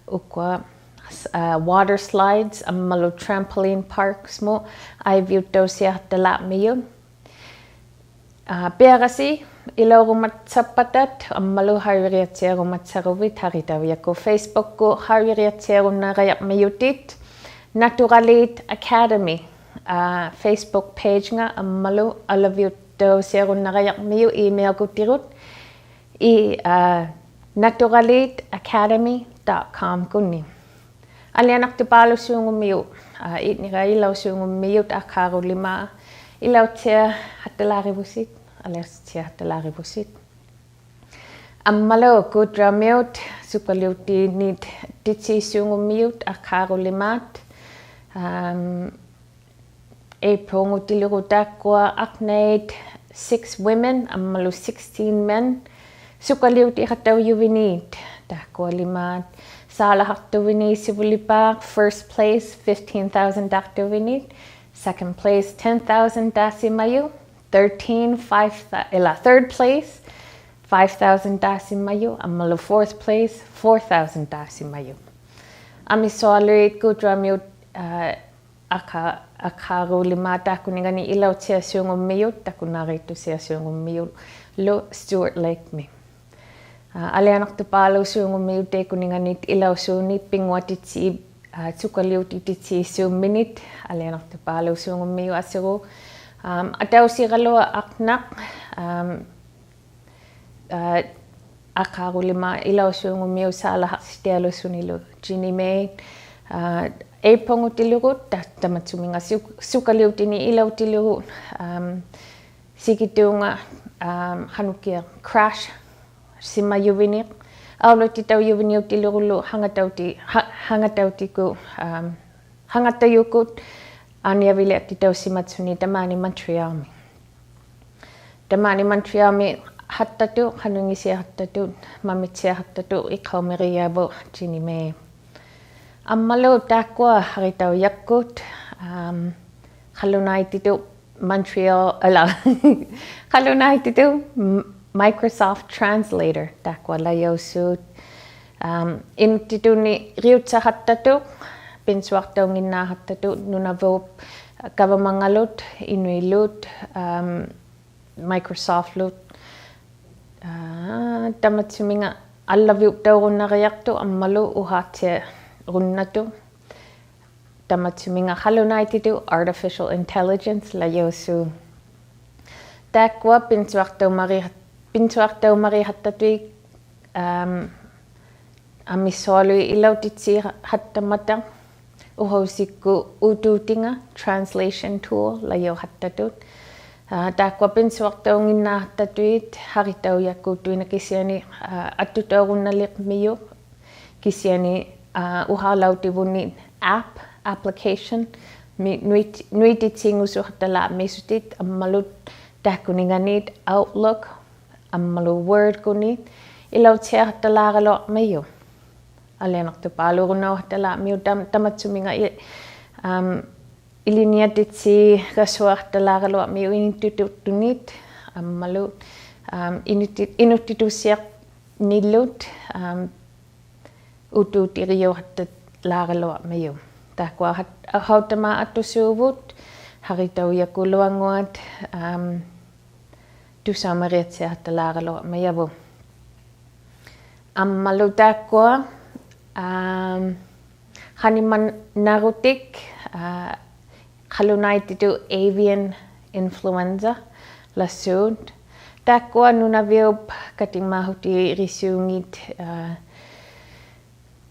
ukwa water slides ammalu trampoline parks mo aiviut tóᙵᓗꒃᑎ꧃miut Piarasi ilaurumatsapatat ammalu harviriatsiarumataseruvit haritaviakku Facebookku harviriatsiarunneriaqmiyutit Naturalit Academy Facebook page nga ammalu alaviut tóᙵᓗrunneriaqmiyu emailkuttirut I naturalitacademy.com kunni alianartupalusuungumiu itniga ilausuungumiut akharulimaa ilautia hattalaarivusit aliatia hattalaarivusit ammalu kudramiut supaliutiinit titsisuungumiut akharulimaat April ngutilurutakwa aknait 6 women ammalu 16 men Sukaliuti hattaujuvinit tahkualimaat saalahartuvini sivulipaaq first place 15,000 dartuvinit second place 10,000 dasimayu third place 5,000 dasimayu ammalu fourth place 4,000 dasimayu amisoaluit kudramiut akharulimaat tahkuningani ilautsiasuungummiyut takunariittusiasuungummiyut lo Stuart Lake me alianartupalusuungumiut kuninganit ilausuunit pinguatitsi tsukaliutititsisuumminit alianartupalusuungumiu asiru atausiralua aqnaq akharulima ilausuungumiu saalaharstialusunilu Ginny May April tamatsuminga sukaliutini ilautilu sikituunga hanukia crash simayuviniq aulutitaujuviniutilurulu hangatautiku hangatayukut aniavileattitaussimatsuni tamani Montrealmi hattatu hanungisiahattatu mamitsiahattatu iqaumeriavu Ginny May ammalu takwa haritauyakkut khalunaititu Montreal khalunaititu Microsoft Translator takwa layosut intituni riutsahattatu pinsuartaunginnahattatu nunavup kavamangalut inuilut Microsoft lut tamatsuminga allaviuttaurunnariartu ammalu uhaatsia runnatu tamatsuminga khalunaititu artificial intelligence layosu takwa pinsuartaumarihattatui amisoalui ilautitsi hattamata uhausikku utuutinga translation tool layohattatut takwa pinsuartaunginnahattattuit haritaujakkuutuina kisiani attutaurunnaliqmiyu kisiani uhalautivuni application nuititsingusuhatalaamisutit ammalut tahkuninganit Outlook ammalu Word kunit ilautsiahatalaaraloqmiyu alianartupaalurunauhatalaamiu tamatsuminga iliniatitsi rasuartalaaraloqmiu initututtunit ammalu inuttitussiaqnillut utuutiriuhatalaaraloqmiu takwa hautamaa attusuuvut haritaujakuluanguat tusamaриatsiahatalaaraloqmiavu ammalu takwa haniman narutik khalunaititu avian influenza lassuut takwa nunaviup katingmahuti risuungit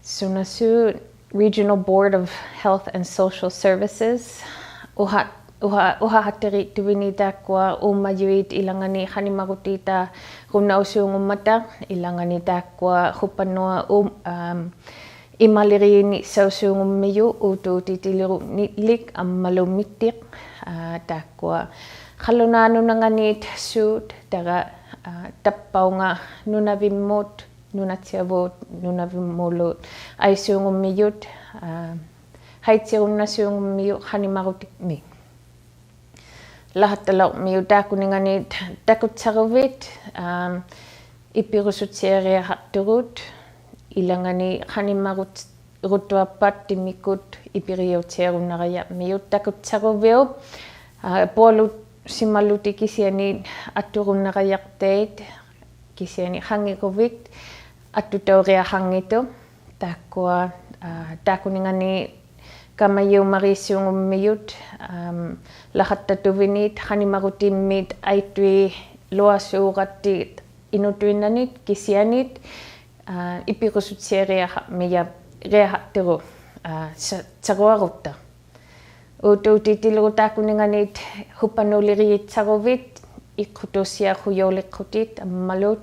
sunasuut Regional Board of Health and Social Services uhahattiriittuvini takwa umayuit ilangani hanimarutita runausuungummata ilangani takwa hupannua imaliriini sausuungummiyu utuutitiliru nitlik ammalumittiq takwa khalunanunanganit suut taga tappaunga nunavimmut nunatsiavut nunavimmulut aisuungummiyut haitsirunnasuungummiyu hanimarutikmi lahattaloqmiyu taakuninganit takutsaruvit ipirusutsiariaqarturut ilangani qanimaruttuappattimikkut ipiriutiarunnariammiut takutsaruvviup puolut simalluti kisiani atturunnariartait kisiani hangikuvit attutauriahangitu taakkua taakuningani kamayumarisiungummiyut lahattatuviniit qanimarutimmit aittui luasuuqattiit inutuinnanit kisianit ipirusutiariaqamiya reahattiru tsaruarutta utuutitillu taakuninganit ԥиᕙᓪᓕઅᔪთ iqqutussiarruyauliqqutit ammalut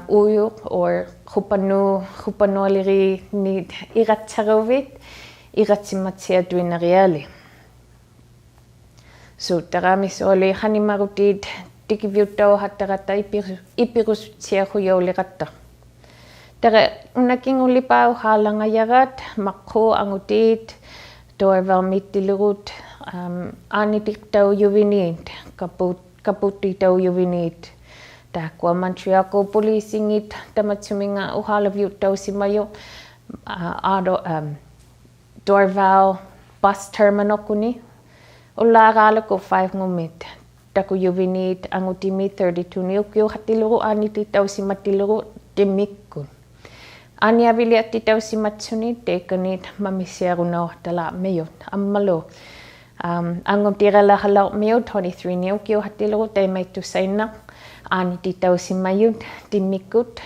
uyu or ԥиᕙᓪᓕअᔪнит iratsaruuvit iratsimatsiatuinariali suuttaraamissuali qanimarutit tikiviuttauhattarata ipirusutiarruyauliqatta tara unnakingulipau haalangayaraat maqqu angutit toarvarmittilurut aanitiqtaujuviniit kaputtitaujuviniit taakkua Montrealko policingit tamatsuminga uhaalaviuttausimayu Dorval bus terminalkuni ullaaraalako 5 ngumit takujuviniit angutimi 32 niukkiu hattiluru aanitittausimattiluru timmikkun Aniaviliattitausimatsuni teekanit mamissiarunauhtalaammiut ammalu angumtiralahalaumiut 23 niukkiu hattiluru taimaittusainna aanitittausimayut timmikkut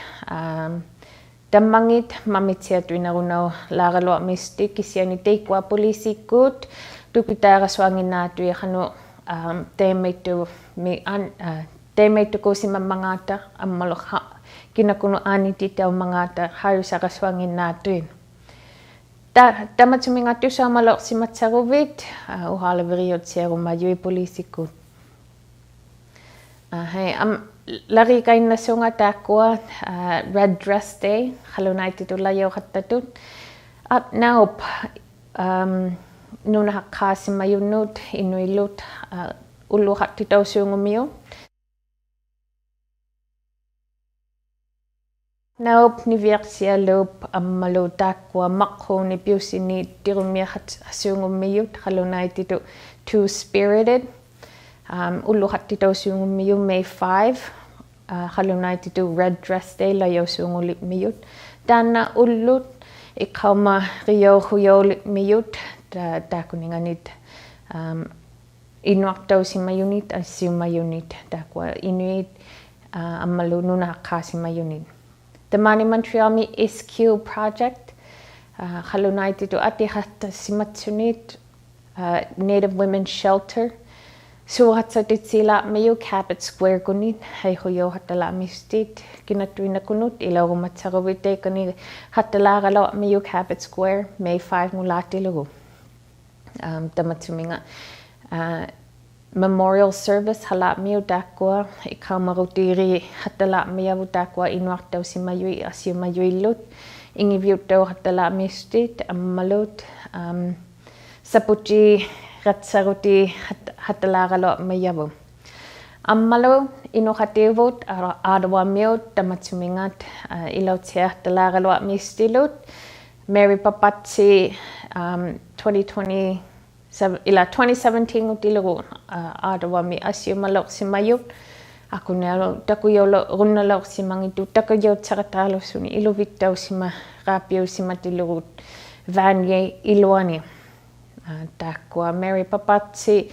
tammangit mamitsiatuinarunau laaraluarmisti kisiani teikkua poliisikkut tupitaarasuanginnaatuiqanu teimaittukuusimammangaata ammalu kinakunu aanitittaumangaata haarusaqasuanginnaatuin tamatsumingattusaamaloqsimatsaruvit uhaalaveriutsiarumajui poliisikkut hei larikainnasunga taakkua Red Dress Day qalunaititullayoqattatut ᓴᓅ뒃 nunahaqqaasimayunnut inuillut ulluqattitausuungumiu ᓴᓅ뒃 niviarsialuup ammalu taakkua maqquuni piussini tirumiaqasuungummiyut qalunaititu Two Spirited ulluqattitausuungummiyu May 5 qalunaititu Red Dress Day layausuungulipmiyut taanna ullut iqauma riyauhuyaulipmiyut taakuninganit inuaqtausimayunit assiumayunit taakkua inuit ammalu nunahaqqaasimayunit Tamani Montreal SQ project qalunaititu atihattassimatsunit Native Women's Shelter suuqatsatitsilaammiyu Cabot Square kunit heihuyohatalaamistit kinattuinakunut ilaurumatsaruvit teekani hattalaaralaammiyu Cabot Square May 5 ngulaatilugu tamatsuminga memorial service halaammiyu taakkua iqaumarutiiri hattalaammiyavu taakkua inuartausimayui assiumayuillut ingiviuttauhattalaamistit ammalut saputi ratsaruti hattalaaraloammiyavu ammalu inuqativut aadawammiut tamatsumingat ilautsiartalaaraloammistilut Mary Papatsi 2017 utilugu aadawammi assiumaloqsimayut akunalu takuyolo runnaloqsimangitu takuyautsaqataalussuni iluvittaussima raapiusimatilugut Vanye iluani taakkua Mary Papatsi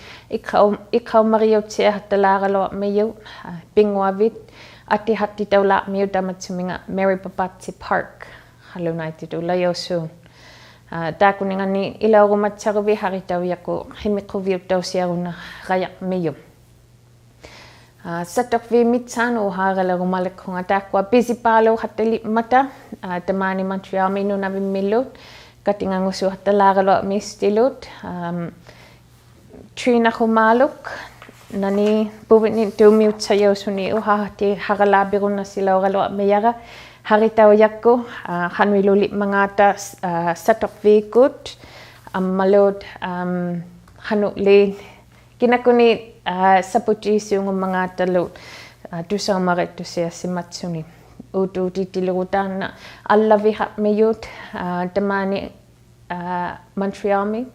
iqaumariutsiartalaaraloammiyu pinguavit atihattitaulaammiyu tamatsuminga Mary Papatsi Park qalunaititu layausuun taakuningani ilaurumatsaruvi haritauyaku himiquviuttausiaruna rayaqmiyu satokvi mitsanu haaralarumalekkunga taakkua pisipaalu hattalipmata tamani Montreal minunavimmilut katingangusu hattalaaraloamistilut trinahumaluk nani puvini tuumiutsayausuni uhahati haralaabirunnasilauqaloamiyaqa haritaujakku hanuilulipmangata satokvikut ammalut hanuli kinakuni saputiisiungumangatalu tusaumarittusiassimatsuni ututitilugutaanna allavihammiut tamani Montrealmi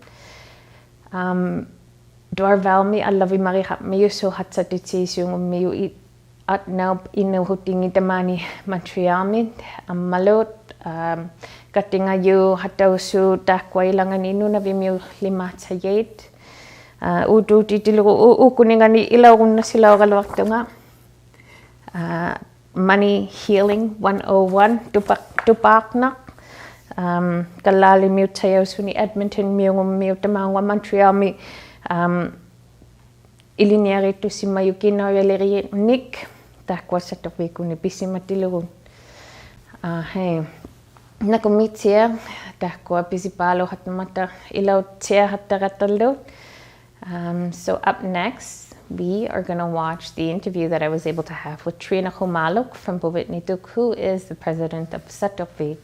Dorvalmi allavimarihapmiu sulhatsatitiisuungummiu ᓚᓪᓐ inuhutingi tamani Montrealmi ammalut katingayu hatausu takwailanganinu navimiu Louisa Yeates ututitiluru ukuningani ilaurunna silaugaluartunga Money Healing 101 tupaaqnaq kalaalimiut sayaussuni Edmonton miungummiu tamaangwa Montrealmi iliniarittussimayu kinaujalerinik tahkuassattorvikuni pissimattilugun hei nakumitsia tahkua pisipaaluhatnamatta ilautsiahattaqattallu so up next we are going to watch the interview that I was able to have with ጡᓵᓃᒃᓴᐃᓪᓗ from ᓙᓚ, who is the president of ᓴᓅ풃.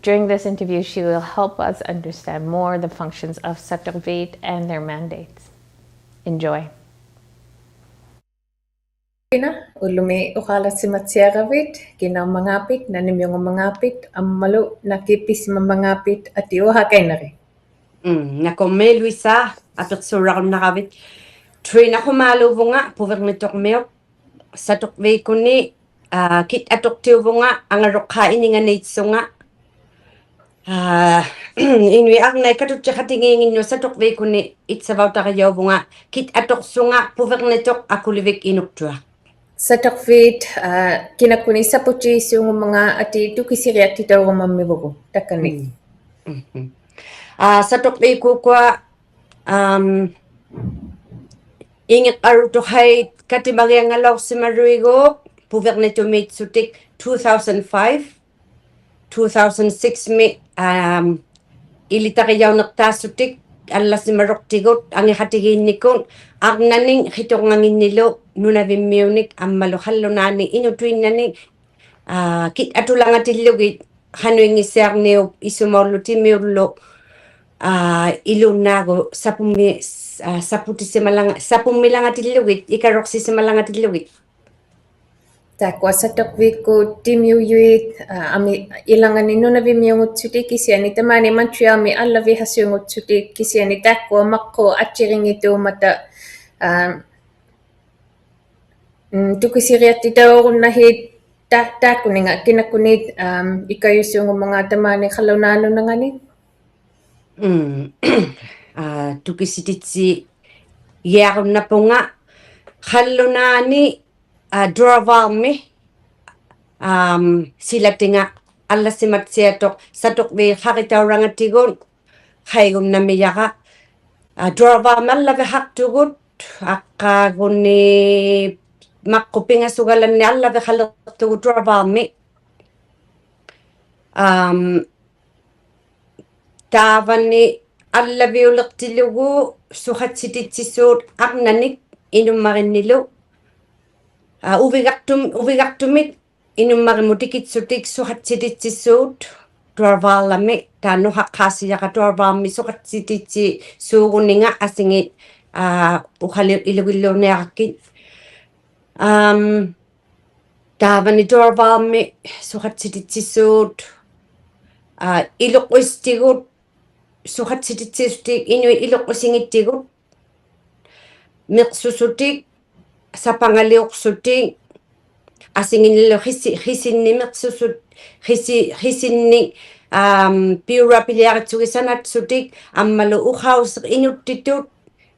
During this interview, she will help us understand more the functions of ᓴᓅ풃 and their mandates. Enjoy. Ulumi uqalatsimatsiaravit kinamangapit nanimyongmangapit ammalu nakipismamangapit atiuhakainari. Nakomme Louisa apersurarunnaravit ጡᓵᓃᒃᓴᐃᓪᓗ ಪಿᕙᓪᓕಅᔪತ್ ᓴᓅ풃 kit atortiuvunga angaroqqaaininganitsunga inui arnai katutjaqatingiinginnu ᓴᓅ풃 itsavautariauvunga kit atorsunga ಪಿᕙᓪᓕ akulivik inuktua ᓴᓅ풃 kinakuni saputiisuungumanga ati tukisiriattitaurumammivugu takkani ᓴᓅ풃 kukua ingeqarutuqai katimariangalorsimaruiguuq ಪಿᕙᓪᓕ 2005 2006 mi ilitariaunertaassutik алласимарортигут ангихатигиинникун арнанин хиторнангиннилу нунавиммиуник аммалу халлунаани инутуиннани кит атулангатиллугит хануингиссиарниуп исуморлу тимиуллу илуннаагу сапуммилангатиллугит икарорсисималангатиллугит Takwa ᓴᓅ풃 timiuyuit ami ilangani nunavimiungutsutik kisiani tamani Montrealmi allavihasiungutsutik kisiani takwa maqqu atchiringituumata tukisiriattitaurunnahiit taakkuninga kinakkunit ikayussiungumanga tamani qallunaanunangani tukisititsi yaarunnapunga qallunaani дроворми силатинга аллассиматсиатоқ ᓴᓅ풃 харитаурангатигун хайгуннамияга дровормаллавихартугут аққаагунни маққупингасугаланни аллавихалертугу дроворми тааванни аллавиулертилугу сухатсититсисуут арнаник инуммариннилу uvigartumit inummarimutikitsutik suqatsititsissuut tuarvaallami taannuhaqqaassiyaka tuarvaammi suqatsititsi suugunninga asingit uqali ilugilluuniaqakkit taavani tuarvaammi suqatsititsissuut iluqqistigut suqatsititsissutik inui iluqqisingittigut miqsusutik sapangaliuqsutik asingillu hisinnimeqsusut hisinni piurapiliaritsugisanatsutik ammalu uqauseq inuttitut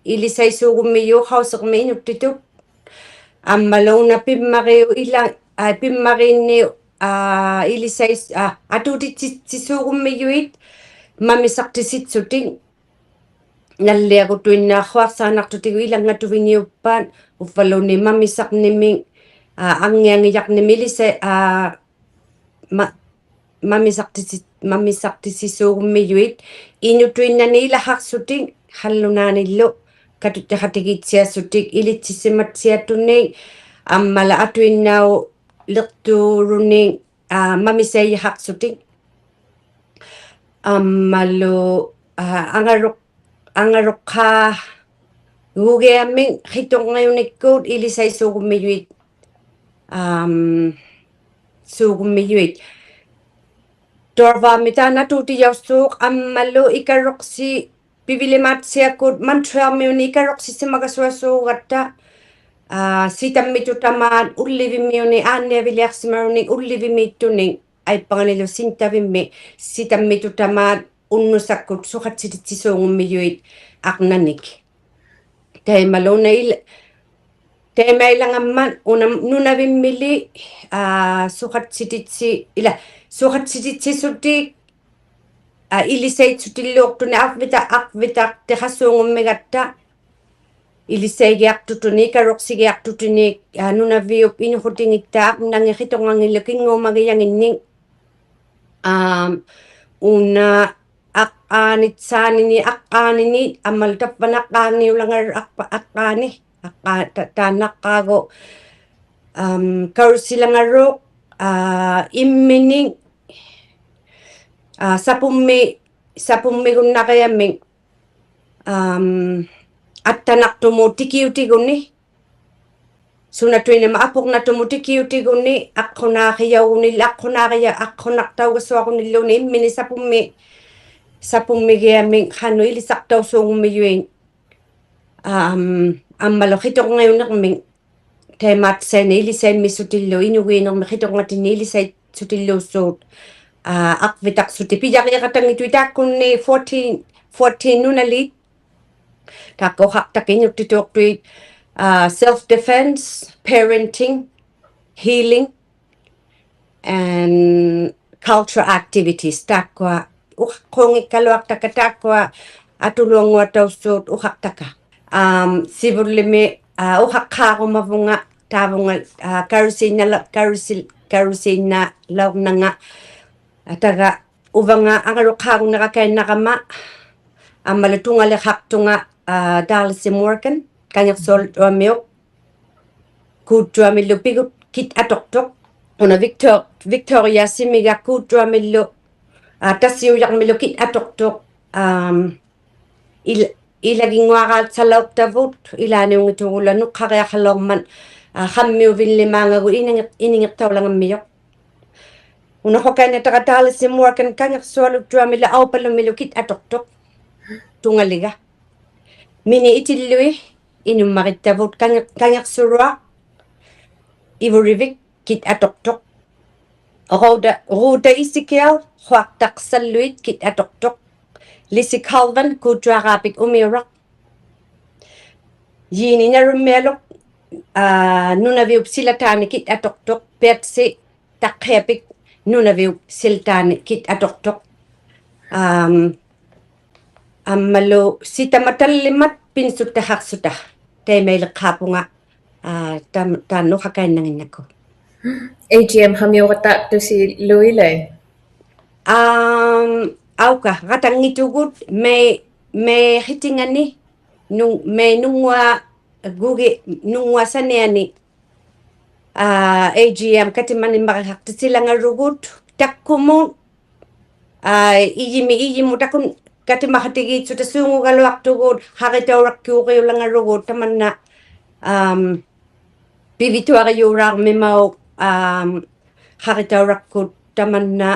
ilisaisuugummiyu uqauseqmi inuttitut ammaluuna pimmariu ila pimmariinni ilisais atutitsisuugummiyuit mamisaqtisitsutik nalliagutuinnaarruarsaanartutigu ilangatuvingiuppaat uffaluni mamisaqnimi angiangiyaqnimi ilisa mamisaqtisisuugummiyuit inutuinnani ilahaqsutik hallunaanillu katutjaqatigitsiassutik ilitsissimatsiattunni ammala atuinnaau lertuuruni mamisaiahaqsutik ammalu angaroqqa gugeammin hitorngayunikkuut ilisaisuugummiyuit suugummiyuit torvaamitaana tuutiyarsuuq ammallu ikarroqsi pivilimatsiakut Montrealmiuni ikarroqsissimagasuasuugatta ษิතම්ᒥතුටamaat ullivimmiuni aanniaviliarsimaruni ullivimiittuni aippanganilu sintavimmi ษิතම්미투ටamaat unnusakkut suqatsititsisuungummiyuit aqnanik taimaluna taimailangamman nunavimmili suqatsititsisutti ilisaitsutilluuqtuni aqvitaq teqassuungummigatta ilisagiaqtutuni ikarroqsigiaqtutuni nunaviup inuqutingittaaq nangiqitongangilu kinguumagiyanginni una aqqaanini ammalu tappanaqqaanniulangar aqqaani taanaqqaagu karusilangaruq immini sapummigunnaqiammi attanaqtumu tikiutiguni sunatuinama apuqnatumu tikiutiguni aqqunaqtauggasuaqunilluni immini sapummigiammi qanu ilisaqtausuungummiyuin ammalu qitoqngiuneqmi taimaatsaini ilisaimmissutillu inugiinermi qitoqngatini ilisaitsutilluussuut aqvitaqsuti pijaqiaqatangituitaakkunni 14 nunalit taqqoqaqtaqiñuttituuqtuit self-defense, parenting, healing, and cultural activities. Taqqua uqqungiqqaluaqtaka taqqua atuluanguataussuut uqaqtaka sivullimi uqaqqaaqumavunga taavunga karusiinnalaurnanga taga uvanga angaruqqaaguneqakainnaqama ammalu tungaleqaqtunga Louisa kangersoltuamiuq kuuttuamillu pigut kit atoqtoq una Victoria simiga kuuttuamillu tassiujaqmillu kit atoqtoq ilaginguaqaatsalaurtavut ilaaniungitugulla nuqqariaqalorman qammiuvillimaangagu iningertaulangammiyoq una hokainataqa Louisa kangersualuttuamillu aupallumilu kit atoqtoq tungaliga mini itillui inummaqittavut kangersurua ivurivik kit atoqtoq ruuta isikial huaqtaqsalluit kit atoqtoq lisikalvan kuuttuaqaapik umiuraq yiininarummialuq nunaviup silataani kit atoqtoq pertsi taqqiapik nunaviup siltaani kit atoqtoq ammalu sitamatallimat pinsuttaqarsuta taimaileqqaapunga taannuqaqainnanginnakku AGM hamiuqata tusi luilei auka ratangitugut me hitingani me nungwa saneani AGM katimani maqaqartisilangarugut takkumun iyimu takun katimahatigitsuta suungugaluaqtugut haqitauraqkiuqiulangarugut tamanna pivituariuraarmimau haqitauraqqut tamanna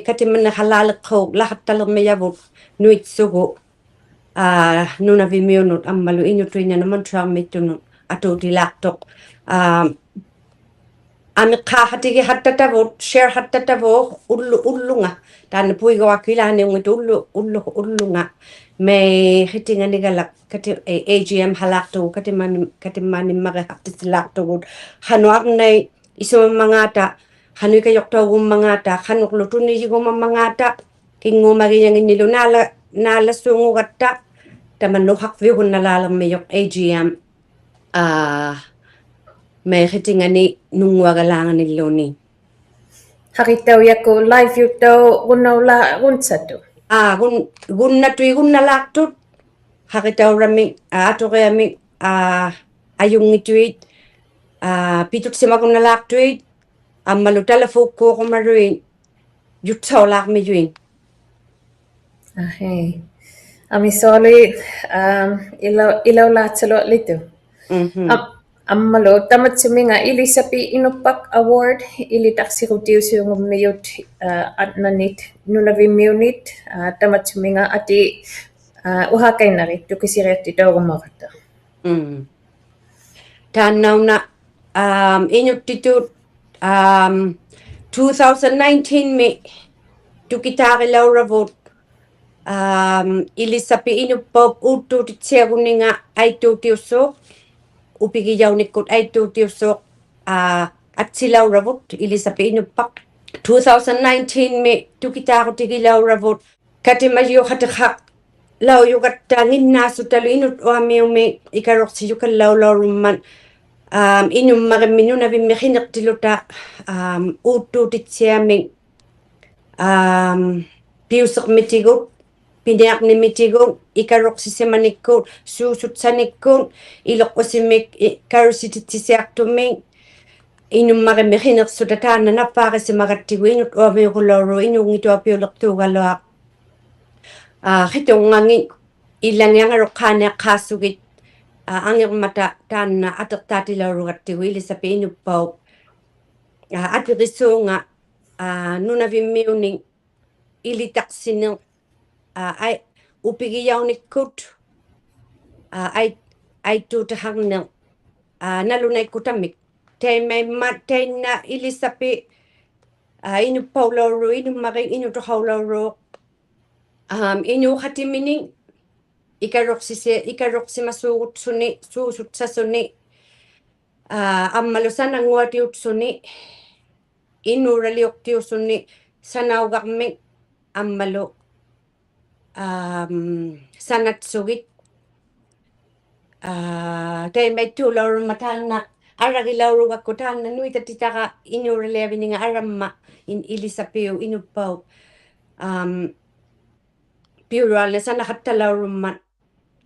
katimanna halaaleqqauq laqattalermiyavut nuitsugu nunavimiunut ammalu inutuinana Montrealmittunut atuutilaaqtoq amikqaahatigi hattatavut share hattatavoo ullunga taana puigawakkilaaniungitu ullunga me hitinganigalak kati AGM halaaqtugu katimaanimmaqeqartisilaaqtugut hanuarnai isumamangata hanuikayoqtaugummangata hanuqlutuniyigumammangata kingumagiyanginnilu naalasuungugatta tamannuqaqviugunnalaalermiyoq AGM me hitingani nungwagalaanganilluni haqitauyaku live yuttau gunnaula gunsatu gunnatui gunnalaaqtut haqitaurami atuqiami ayungituit pitutsimagunnalaaqtuit ammalu talafuukkuuqumaruin jutsaulaaqmiyuin ahei amisoli ilaulaatsaluatlitu Ammalo tamatsuminga ilisapi inupak award ilitaksirutiusiungummiut atnanit nunavimmiunit tamatsuminga ati uhakainarit tukisiriattitaurumarata. Tannauna inuttitut 2019 me tukitaarilauravut ilisapi inuppaup uuttuutitsiagunninga aittuutiussuuq upigiyaunikkut aittuutiussuuq atsilauravut ilisapi inuppaq 2019 me tukitaaqutigilauravut katimayuqatiqaq lauyugattaanginnaasutalu inut uamiumi ikaroqsiyukallaulaurumman inummarimminunavimmi qineqtiluta uuttuutitsiami piuseqmitigut piniaqnimitigut ikaroqsisemanikkuut suusutsanikkuut iloqqasimik karusititsisiaqtummi inummarimi qineqsuta taanna nappaaqisimagattigu inut uamiuqulauru inuungituapiulertuugaluaq qitungangi illangiangaroqqaaneqqaassugit angermata taanna ateqtaatilaurugatigu ilisapi inuppaup atiqissuunga nunavimmiuning ilitaqsine upigiyauниkkut aittuutaqarne nalunaikkutamik taimaimmat tainna ilisapi inuppaulauru inummari inutoqaulauruuq inuuqatimini ikaroqsimasuugutsuni suusutsasuni ammalu sananguatiutsuni innuuraliuqtiussunni sanauqarmi ammalu sanatsugit taimaittuulaurumma taanna aragilauruгакку taanna nuitatitaqa innuuraliavininga aramma ilisapiu inuppaup piuraalne sanaqattalaurumma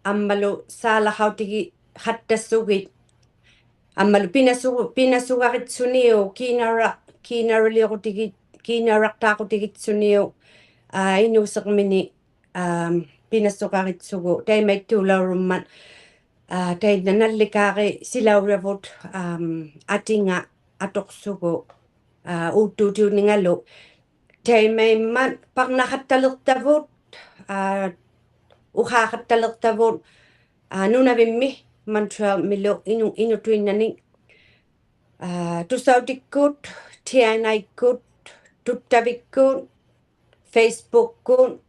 ammalu saalahautigi qattassugit ammalu pinasugaritsuниu kiinaraliuqutigit kiinaraqtaaqutigitsiuniu inuuseqmini pinassuqaritsugu taimaittuulaurumman tainna nallikaaqi silauravut atinga atoqsugu uuttuutiuningalu taimaimmat parnaqattalertavut uqaaqattalertavut nunavimmi Montreal milu inutuinnani tusautikkuut tianaikkut tuttavikkut Facebookkut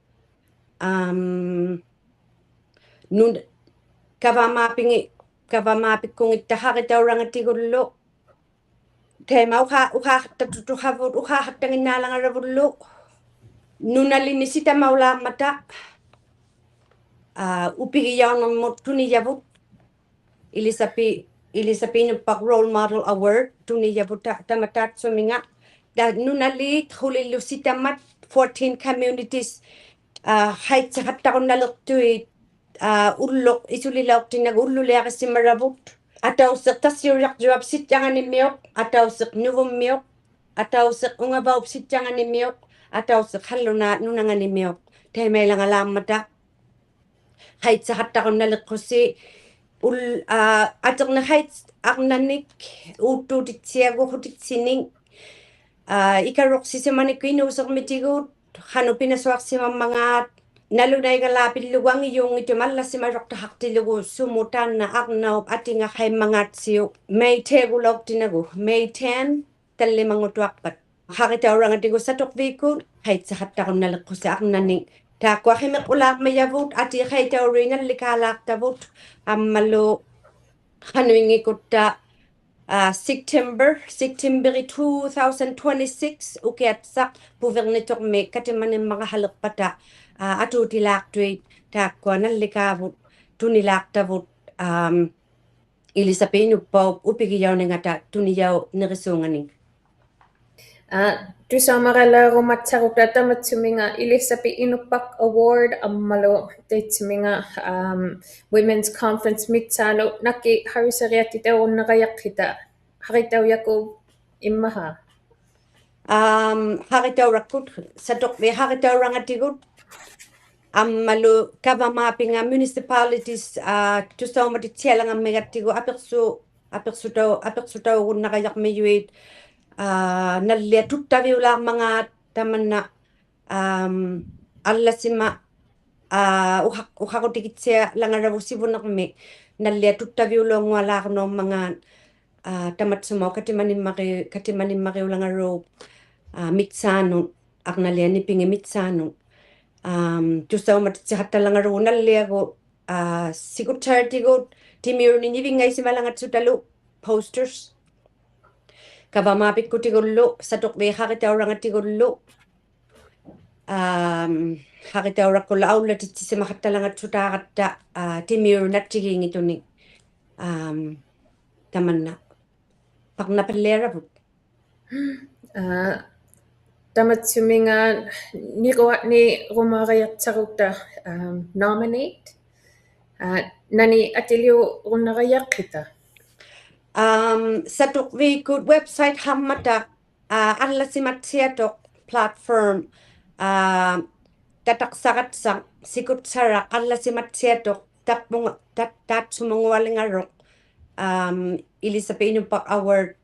nun kavamaapikkungittaaqitaurangatikullu taima uqaaqattatutuqavut uqaaqattanginnaalangaravullu nunalini sitamaulaammata upigiyaunarmut tuniyavut ilisapi inuppaq role model award tuniyavut tamataatsumminga nunaliit qulillu sitamat 14 communities haitsaqattaqunnalertuit ulloq isulilauqtinnagu ulluliaqassimaravut atauseq tassiuriaqtuap sitjanganimmiuq atauseq nuvummiuq atauseq ungavaup sitjanganimmiuq atauseq hallunaat nunanganimmiuq taimailangalaammata haitsaqattaqunnalerqussi aternahaits arnanik uuttuutitsiaguqutitsining ikaroqsisemanikku inuuseqmitiguut qanupinasuaqsimammangaat nalunaigalaapilluguangijuungitum allassimaroqtaqartilugu sumu taanna arnaup atinga qaimmangaatsiu May teegulauqtinagu May 10 tallimangutuaqpat haqitaurangatigu satoqviikkuut haitsaqattaqunnalerqussi arnani taakkuaqimeq ulaaqmayavut atiqaitauriinallikaalaaqtavut ammalu qanuingikutta September 2026 ukiatsaq puvernitoqmi katimanimaqahalerpata atuutilaaqtuit taakkuanallikaavut tunilaaqtavut ilisapi inuppaup upigiyauningata tuniyau nerisuunganing Tusamarilaurumatsaruta tamatsuminga ilisapi inupak award ammalu taitsuminga women's conference mitsalu naki harisariattitaurunnerayaqhita haritauyaku immaha haritaurakut satoqvi haritaurangatigut ammalu kavamaapinga municipalities tusaumatitialangammigattigu apersu apeqsutaugunnaqayaqmiyuit nallia tuttaviulaarmangaat tamanna алласима ухакутикитсиа лангаравуссивунерми наллиа туттавиулуангуалаарнууммангаат таматсумау катиманиммариулангаруup митсаану арналиани пинги митсаану тусауматитсихатталангаругу наллиагу сикутсаратигут тимиурнинивингаисималангаtsutalu posters кавамаапиккутигуллу сатоқвиихаритаурангаатигуллу харитаураккула ауллатитсисимахатталангаtsutaaратта тимиурнатсигиингитуни таманна парнапаллиаравут таматсуминга никуатни румаариартарутта nominate nani atiliu runariaqqita сатоқвииккут website хаммата алласиматсиатоқ platform татақсаратсақ сикутсарақ алласиматсиатоқ таппунга таатсумунгуалингароқ Elizabeth Award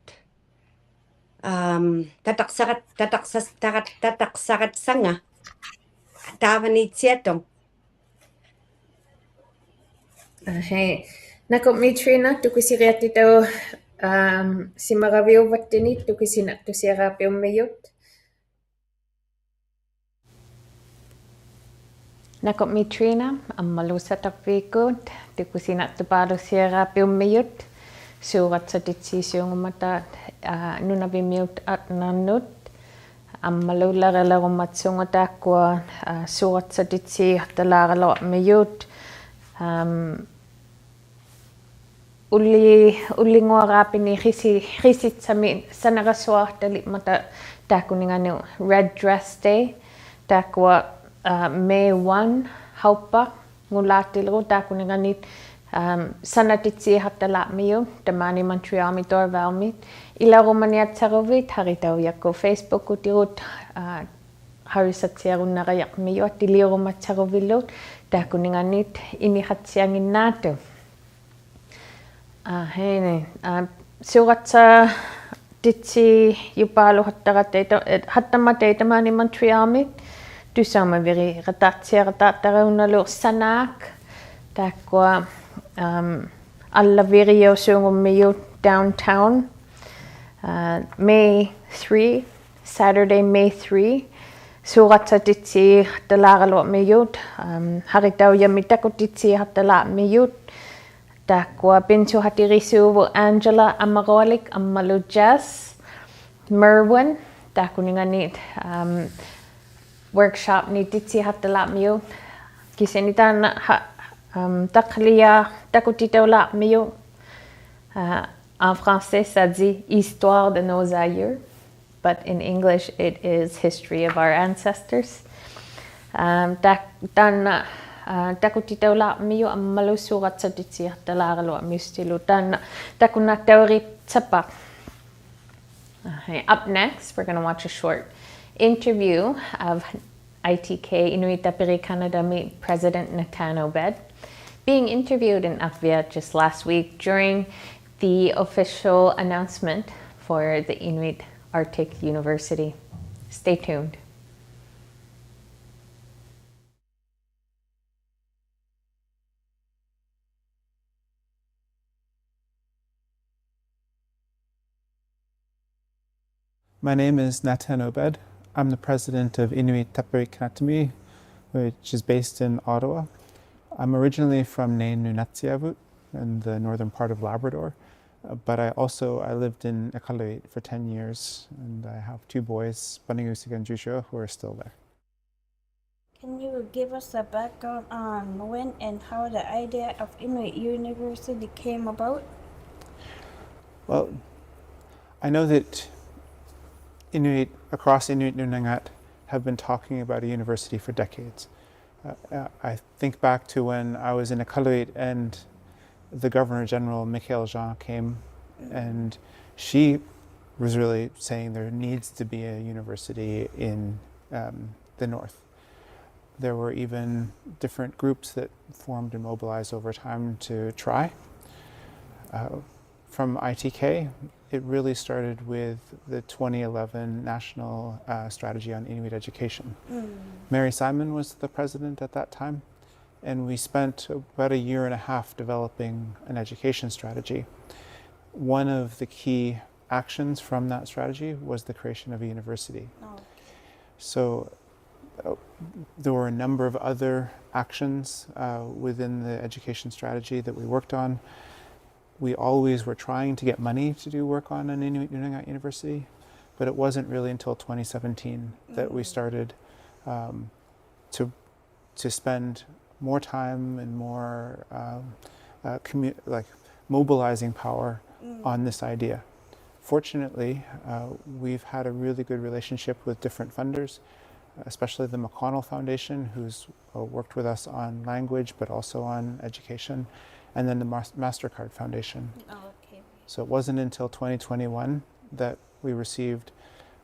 татақсаратсанга тааваниитсиатоқ Hei. Nako mitrina tukisiriatitau simaraviuvattini tukisinattusiaraapiummiyut. Nako mitrina ammaluusataqviikkuut tukisinattupalusiaraapiummiyut suuratsatitsiisiungumata nunavimiut atnarnut ammaluularilerumatsungataakkua suuratsatitsiartalaaraloormiyut ullinguaraapini risitsami sanarasuartali mata taakuninganu Red Dress Day taakkua May 1 hauppa ngulaatileru taakuninganit sanatitsiihartalaamiu tamaani Montrealmi torvalmit ilarumaniatsaruvit haritaujakku Facebook-utirut harisatsiarunnariaqmiu tiliurumatsaruvillut taakuninganit inihatsianginnaatu hene suratsa ditsi yupaaluhattarateita hattamateitamaani Montrealmit tussamaviri ratatsiarataattarunnalu sanaak taakkua allaviriusuungummiyut downtown May 3 Saturday May 3 suuratsatitsi talaaraluamiyut haritauyamittakutitsi hattalaamiyut taakkua pinsuhatirisuuvu Angela Amarolik ammalu Jess Merwin taakkuninganit workshop nititsi hattalaamiyut kisenitana taqlia takutitaulaamiyut en français ça dit histoire de nos aïeux but in English it is history of our ancestors. Takutitaulaamiu ammalu suuratsatitsiartalaaraluamiustilu taanna takunattauritsapa. Up next, we're going to watch a short interview of ITK Inuit Tapiri Kanatamit President Anatanobed being interviewed in Akvia just last week during the official announcement for the Inuit Arctic University. Stay tuned. My name is Anatanobed. I'm the president of Inuit Tapiri Kanatamit, which is based in Ottawa. I'm originally from Nunatsiavut in the northern part of Labrador, but I lived in Iqaluit for 10 years, and I have two boys, ᓙᓭᓭ and ጡᓵᓱᒃ, who are still there. Can you give us a background on when and how the idea of Inuit University came about? Well, I know that Inuit across Inuit Nunangat have been talking about a university for decades. I think back to when I was in Iqaluit and the Governor General Michael Jean came, and she was really saying there needs to be a university in the north. There were even different groups that formed and mobilized over time to try. from ITK, it really started with the 2011 National Strategy on Inuit Education. Mary Simon was the president at that time, and we spent about a year and a half developing an education strategy. One of the key actions from that strategy was the creation of a university. Okay. So there were a number of other actions within the education strategy that we worked on. We always were trying to get money to do work on an Inuit Nunangat university, but it wasn't really until 2017 that we started to spend more time and more mobilizing power on this idea. Fortunately, we've had a really good relationship with different funders, especially the McConnell Foundation, who's worked with us on language, but also on education, and then the MasterCard Foundation. Okay. So it wasn't until 2021 that we received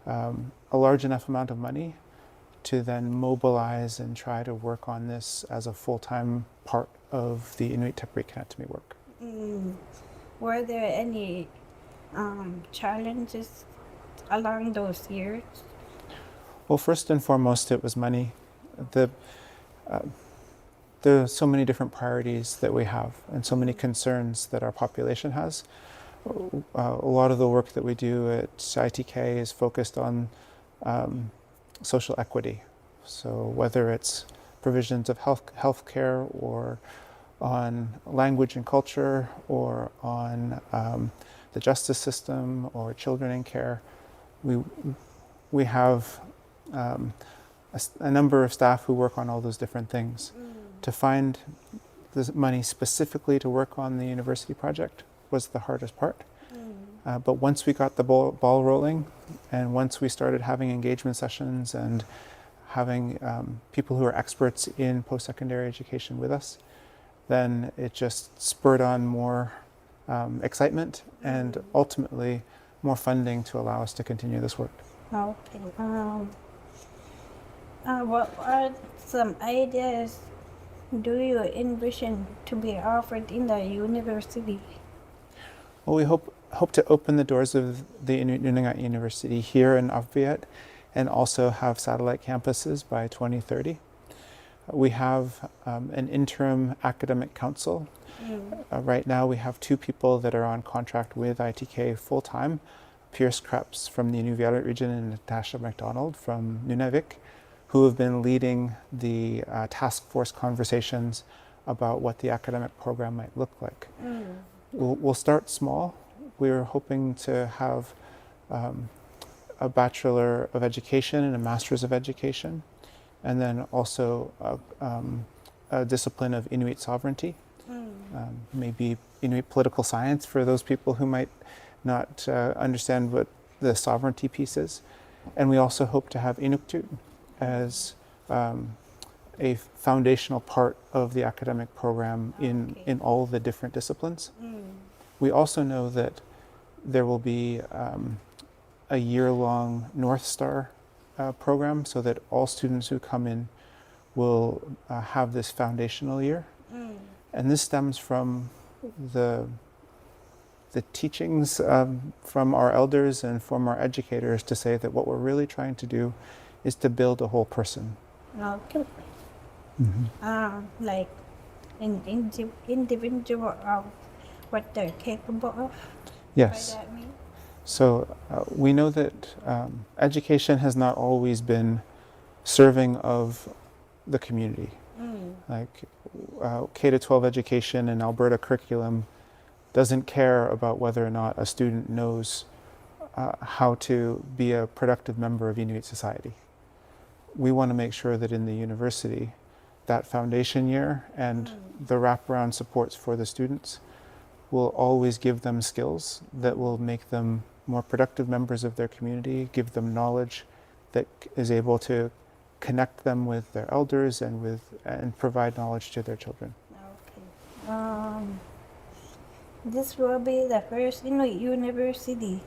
a large enough amount of money to then mobilize and try to work on this as a full-time part of the Inuit Tapiri Kanatamit work. Were there any challenges along those years? Well, first and foremost, it was money. There are so many different priorities that we have and so many concerns that our population has. A lot of the work that we do at ITK is focused on social equity. So whether it's provisions of health care or on language and culture or on the justice system or children in care, we have a number of staff who work on all those different things. To find the money specifically to work on the university project was the hardest part. But once we got the ball rolling, and once we started having engagement sessions and having people who are experts in post-secondary education with us, then it just spurred on more excitement and ultimately more funding to allow us to continue this work. Okay. What are some ideas do you envision to be offered in the university? Well, we hope to open the doors of the Inuit Nunangat University here in Avviat and also have satellite campuses by 2030. We have an interim academic council. Right now we have 2 people that are on contract with ITK full-time, Pierce Krebs from the Inuvialuit region and Natasha MacDonald from Nunavik, who have been leading the task force conversations about what the academic program might look like. We'll start small. We're hoping to have a Bachelor of Education and a Master's of Education, and then also a discipline of Inuit sovereignty, maybe Inuit political science for those people who might not understand what the sovereignty piece is. And we also hope to have Inuktitut as a foundational part of the academic program in all the different disciplines. We also know that there will be a year-long North Star program so that all students who come in will have this foundational year. And this stems from the teachings from our elders and from our educators to say that what we're really trying to do is to build a whole person. Okay. Like an individual of what they're capable of? Yes. By that mean? So we know that education has not always been serving of the community. Like K-12 education and Alberta curriculum doesn't care about whether or not a student knows how to be a productive member of Inuit society. We want to make sure that in the university, that foundation year and the wraparound supports for the students will always give them skills that will make them more productive members of their community, give them knowledge that is able to connect them with their elders and provide knowledge to their children. Okay. This will be the first Inuit university.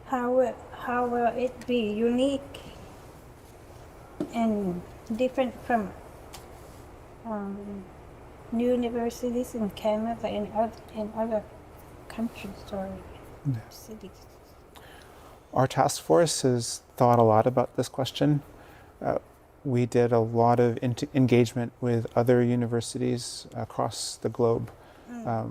How will it be unique and different from universities in Canada and other countries or cities? Our task force has thought a lot about this question. We did a lot of engagement with other universities across the globe,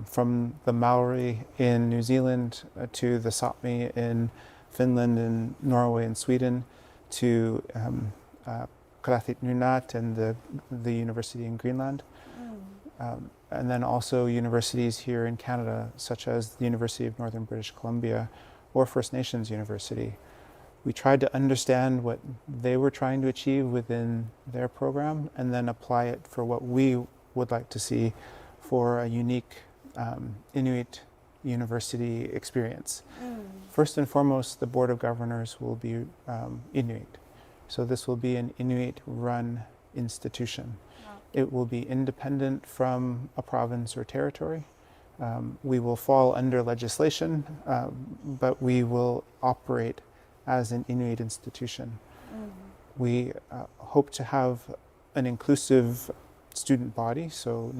from the Maori in New Zealand to the Sápmi in Finland and Norway and Sweden to ᓴᓅ풃ᓮatit and the university in Greenland. And then also universities here in Canada, such as the University of Northern British Columbia or First Nations University. We tried to understand what they were trying to achieve within their program and then apply it for what we would like to see for a unique Inuit university experience. First and foremost, the Board of Governors will be Inuit. So this will be an Inuit-run institution. It will be independent from a province or territory. We will fall under legislation, but we will operate as an Inuit institution. We hope to have an inclusive student body, so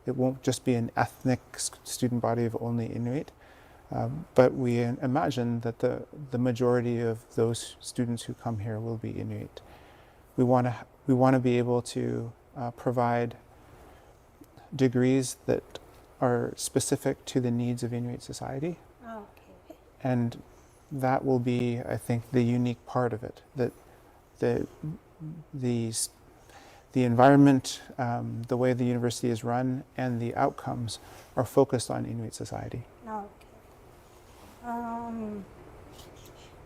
it won't just be an ethnic student body of only Inuit, but we imagine that the majority of those students who come here will be Inuit. We want to be able to provide degrees that are specific to the needs of Inuit society. Okay. And that will be, I think, the unique part of it, that the environment, the way the university is run, and the outcomes are focused on Inuit society. Okay.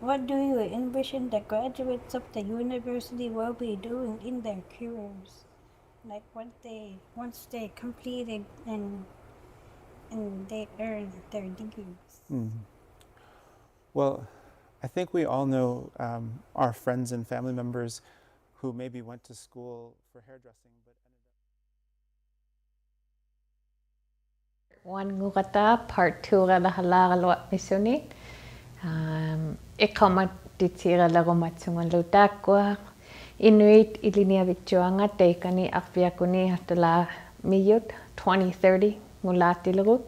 What do you envision the graduates of the university will be doing in their careers? Like once they completed and they earn their degrees? Well, I think we all know our friends and family members who maybe went to school for hairdressing but ended up... One ngukata part 2 rada halagalo misuni. Ikamat titira lago matsungan lutakwa. Inuit ilinia vichuanga teikani akviakuni hatala miyut 2030 ngulati lagut.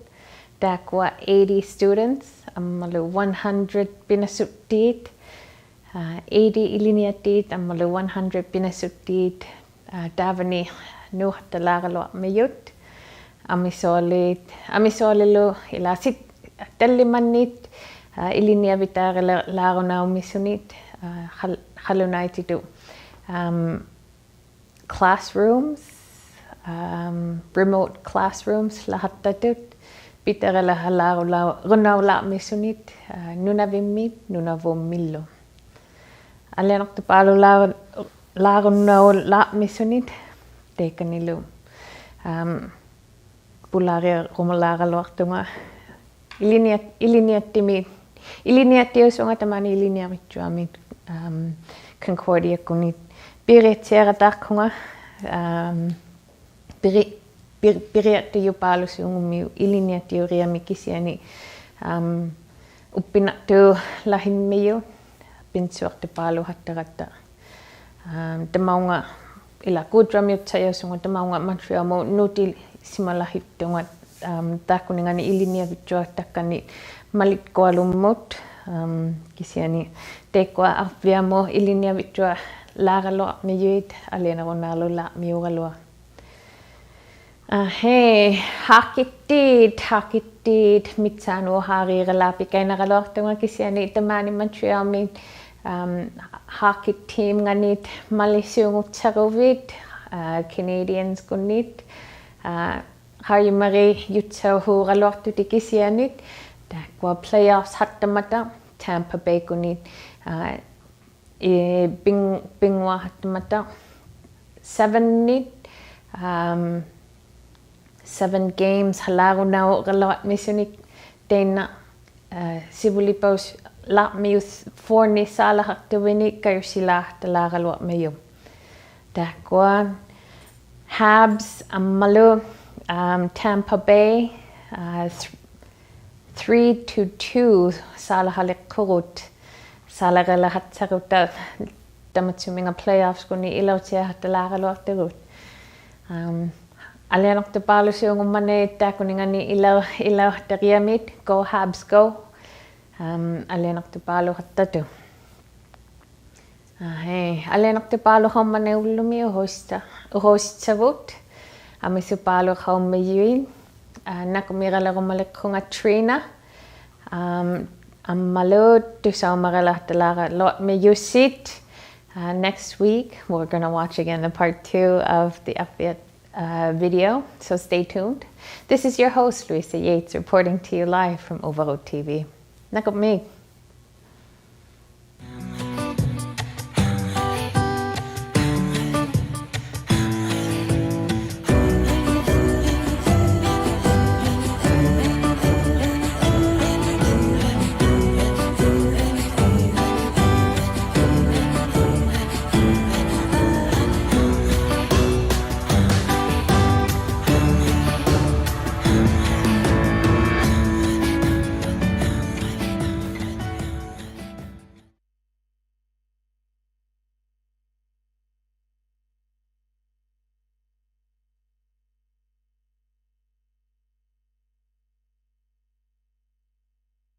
Dakwa 80 students, amalu 100 pinasuktit, 80 iliniatit, amalu 100 pinasuktit, davani nuhtalagalo mayut, amisolilo ilasit tallimanit, ilinia vitara lagona umisunit, halunaititu. Classrooms, remote classrooms, lahattatut. Pitärellä runaula misunit nunavimmit nunavomillo. Alianokta palu larunaula misunit teikanilu. Pularia rumalaraluartunga iliniattius onga tamani iliniaritsuamit Concordia kunit piritsierataqunga Piriattiyu paalusiungumiu iliniattiuriami kisiani uppinattu lahimmiyu pinsuartu paaluhattaratta tamaunga ila kudramiutsayusunga tamaunga Montreal nuti simalahittunga takuningani iliniavitsuattakkani malitkoalummut kisiani tekwa arviamo iliniavitsua laaralo miyuit alienarunaalulla miuralua. Hei, hakittit mitsanu hariralapi kainaraloartunga kisiani tamani Montreal mit hakittim nganit malisuungutseruvit Canadians kunnit harjumari jutsauhuuraloartuti kisianit takwa playoffs hattamata Tampa Bay kunnit bingwa hattamata 7 games halarunau galawat misunik teina sivulipaus la mius forni sala haktawini karsila talagalwa mayo takwan Habs amalu Tampa Bay 3-2 sala halikurut sala galahat saruta tamatsuminga playoffs kuni ilautia talagalwa terut Alianoktapalusiungumane takuningani ilaw tariamit go Habs go. Alianoktapaluhattatu. Hey, alianoktapaluhammane ullumi uhostsavut. Amisupaluhammiyuin. Nakumiralarumalekkunga Trina. Ammalud tusaumaralahtalaga lot meyusit. Next week we're going to watch again the part 2 of the update video, so stay tuned. This is your host, Louisa Yeates, reporting to you live from Overroad TV. Ňakub mig.